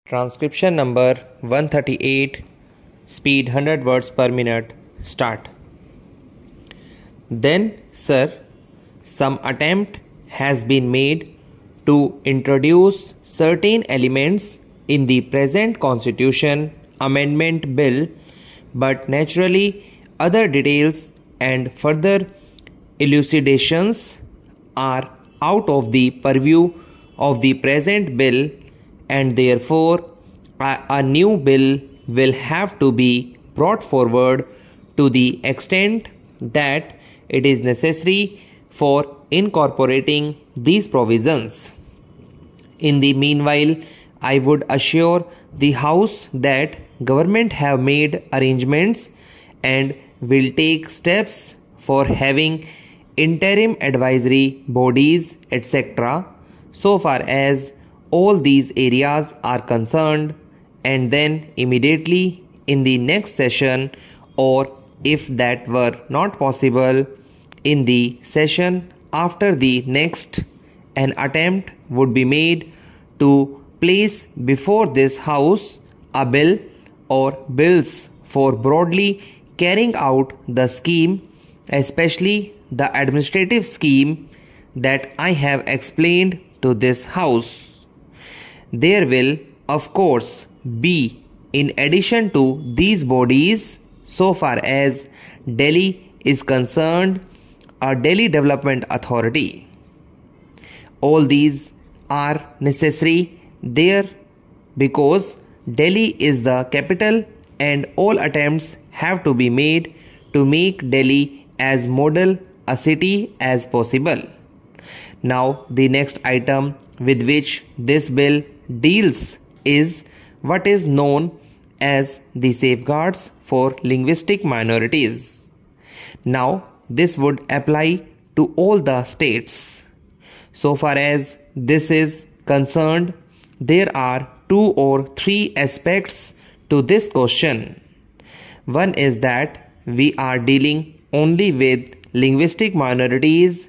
Transcription number 138, speed 100 words per minute, start. Then, sir, some attempt has been made to introduce certain elements in the present Constitution Amendment Bill, but naturally other details and further elucidations are out of the purview of the present bill, and therefore a new bill will have to be brought forward to the extent that it is necessary for incorporating these provisions. In the meanwhile, I would assure the House that government have made arrangements and will take steps for having interim advisory bodies, etc., so far as all these areas are concerned, and then immediately in the next session, or if that were not possible, in the session after the next, an attempt would be made to place before this House a bill or bills for broadly carrying out the scheme, especially the administrative scheme that I have explained to this House. There will, of course, be, in addition to these bodies, so far as Delhi is concerned, a Delhi Development Authority. All these are necessary there because Delhi is the capital, and all attempts have to be made to make Delhi as model a city as possible. Now, the next item with which this bill deals is what is known as the safeguards for linguistic minorities. Now, this would apply to all the states. So far as this is concerned, there are 2 or 3 aspects to this question. One is that we are dealing only with linguistic minorities,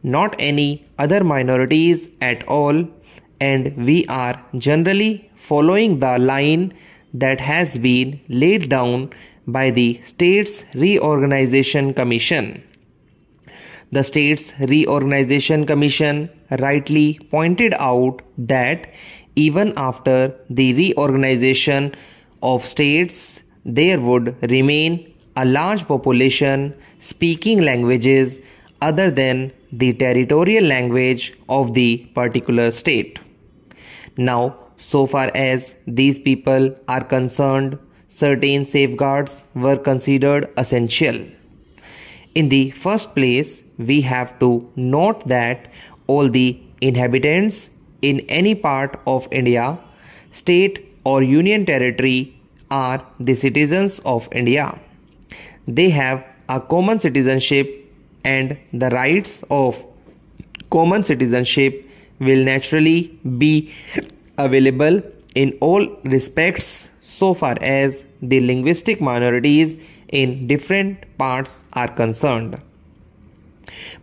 not any other minorities at all, and we are generally following the line that has been laid down by the States Reorganization Commission. The States Reorganization Commission rightly pointed out that even after the reorganization of states, there would remain a large population speaking languages other than the territorial language of the particular state. Now, so far as these people are concerned, certain safeguards were considered essential. In the first place, we have to note that all the inhabitants in any part of India, state or union territory, are the citizens of India. They have a common citizenship, and the rights of common citizenship will naturally be available in all respects so far as the linguistic minorities in different parts are concerned.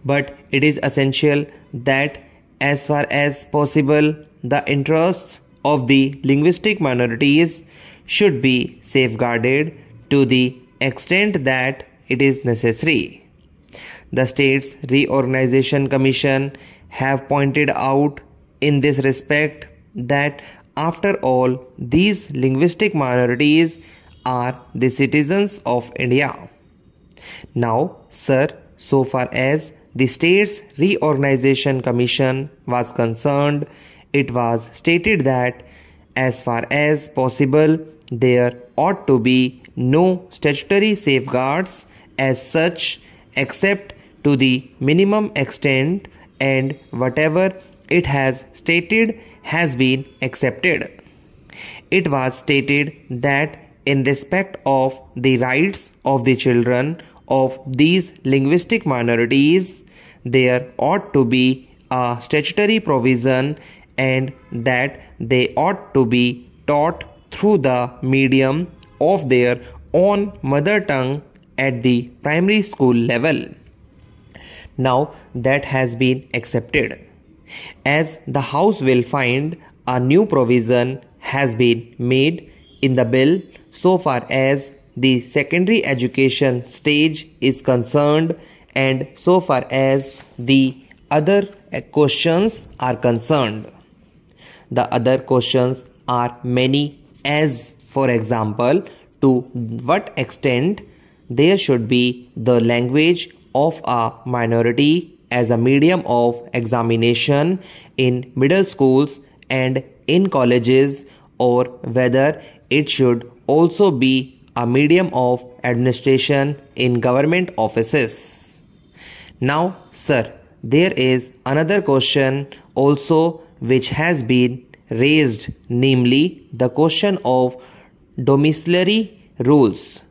But it is essential that as far as possible, the interests of the linguistic minorities should be safeguarded to the extent that it is necessary. The States Reorganization Commission have pointed out in this respect that after all, these linguistic minorities are the citizens of India. Now, sir, so far as the States Reorganization Commission was concerned, it was stated that as far as possible, there ought to be no statutory safeguards as such except to the minimum extent, and whatever it has stated has been accepted. It was stated that in respect of the rights of the children of these linguistic minorities, there ought to be a statutory provision, and that they ought to be taught through the medium of their own mother tongue at the primary school level. Now that has been accepted, as the House will find a new provision has been made in the bill so far as the secondary education stage is concerned and so far as the other questions are concerned. The other questions are many, as for example, to what extent there should be the language of a minority as a medium of examination in middle schools and in colleges, or whether it should also be a medium of administration in government offices. Now, sir, there is another question also which has been raised, namely the question of domiciliary rules.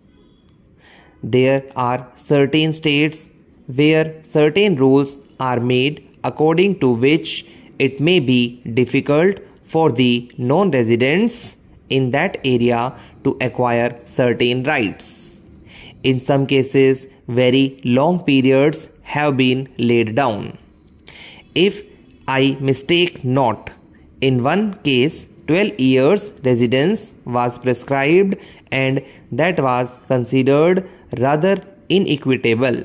There are certain states where certain rules are made according to which it may be difficult for the non-residents in that area to acquire certain rights. In some cases, very long periods have been laid down. If I mistake not, in one case 12 years residence was prescribed and that was considered rather inequitable.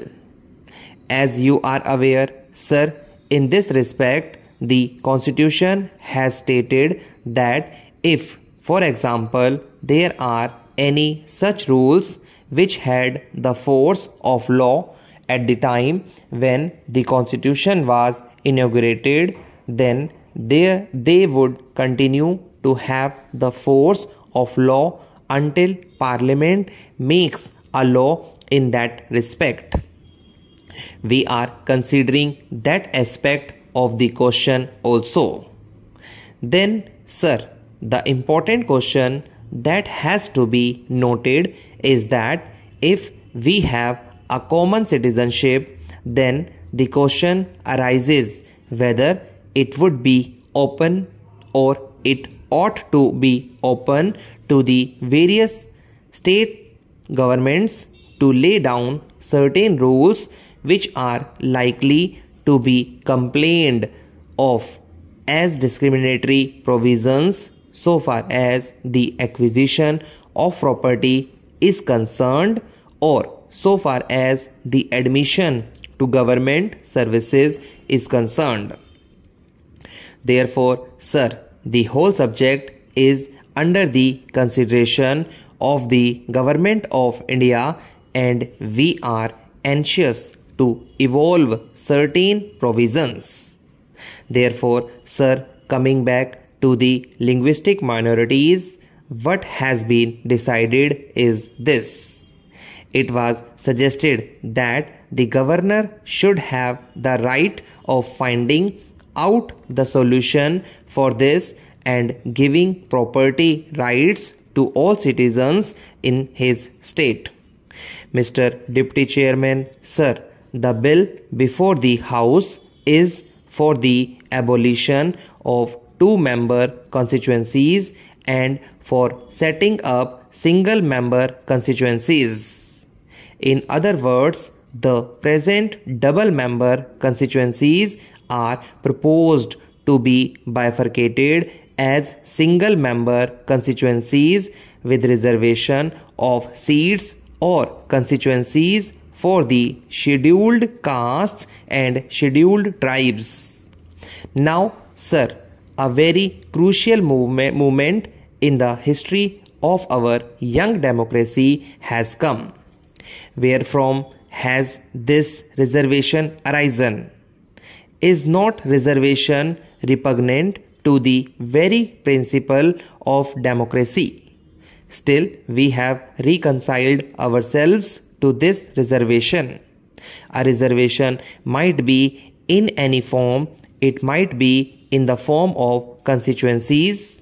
As you are aware, sir, in this respect, the Constitution has stated that if, for example, there are any such rules which had the force of law at the time when the Constitution was inaugurated, then they would continue to have the force of law until Parliament makes a law in that respect. We are considering that aspect of the question also. Then, sir, the important question that has to be noted is that if we have a common citizenship, then the question arises whether it would be open or it ought to be open to the various state governments to lay down certain rules which are likely to be complained of as discriminatory provisions so far as the acquisition of property is concerned, or so far as the admission to government services is concerned. Therefore, sir, the whole subject is under the consideration of the Government of India and we are anxious to evolve certain provisions. Therefore, sir, coming back to the linguistic minorities, what has been decided is this. It was suggested that the governor should have the right of finding out the solution for this and giving property rights to all citizens in his state. Mr. Deputy Chairman, sir, the bill before the House is for the abolition of two-member constituencies and for setting up single-member constituencies. In other words, the present double-member constituencies are proposed to be bifurcated as single-member constituencies with reservation of seats or constituencies for the scheduled castes and scheduled tribes. Now, sir, a very crucial moment in the history of our young democracy has come. Wherefrom has this reservation arisen? Is not reservation repugnant to the very principle of democracy? Still, we have reconciled ourselves to this reservation. A reservation might be in any form. It might be in the form of constituencies.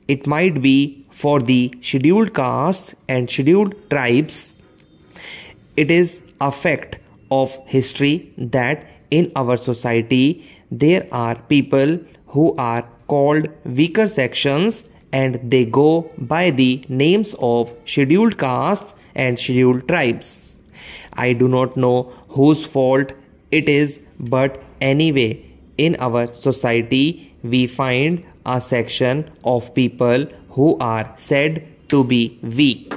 It might be for the scheduled castes and scheduled tribes. It is a fact of history that in our society there are people who are called weaker sections and they go by the names of scheduled castes and scheduled tribes. I do not know whose fault it is, but anyway, in our society we find a section of people who are said to be weak.